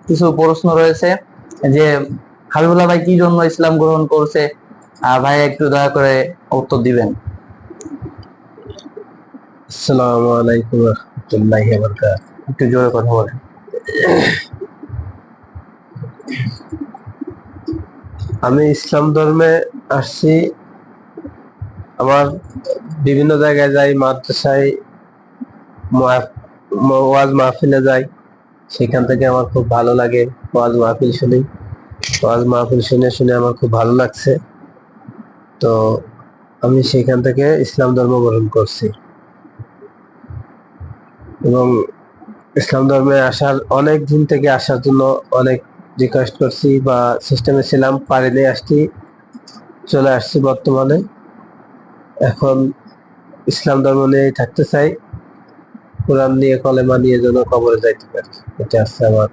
কিছু প্রশ্ন রয়েছে যে হাবিবুল্লাহ ভাই কি জন্য ইসলাম গ্রহণ করছে, ভাই একটু দয়া করে উত্তর দিবেন। আসসালামু আলাইকুম ওয়া রাহমাতুল্লাহি ওয়া বারাকাতুহু। একটু জোরে কথা বলেন। আমি ইসলাম ধর্মে আসছি, আমার বিভিন্ন জায়গায় যাই, মাদ্রাসায়, ওয়াজ মাহফিলে যাই, সেখান থেকে আমার খুব ভালো লাগে। ওয়াজ মাহফিল শুনি, ওয়াজ মাহফিল শুনে শুনে আমার খুব ভালো লাগছে, তো আমি সেখান থেকে ইসলাম ধর্ম গ্রহণ করছি। এবং ইসলাম ধর্মে আসার অনেক দিন থেকে আসার জন্য অনেক রিকোয়েস্ট করছি বা সিস্টেমে ছিলাম, পারিনি, আসছি, চলে আসছি বর্তমানে। এখন ইসলাম ধর্ম নিয়েই থাকতে চাই, কোরআন নিয়ে, কলেমা নিয়ে যেন কবরে যাইতে পারি, এটা আছে আমার।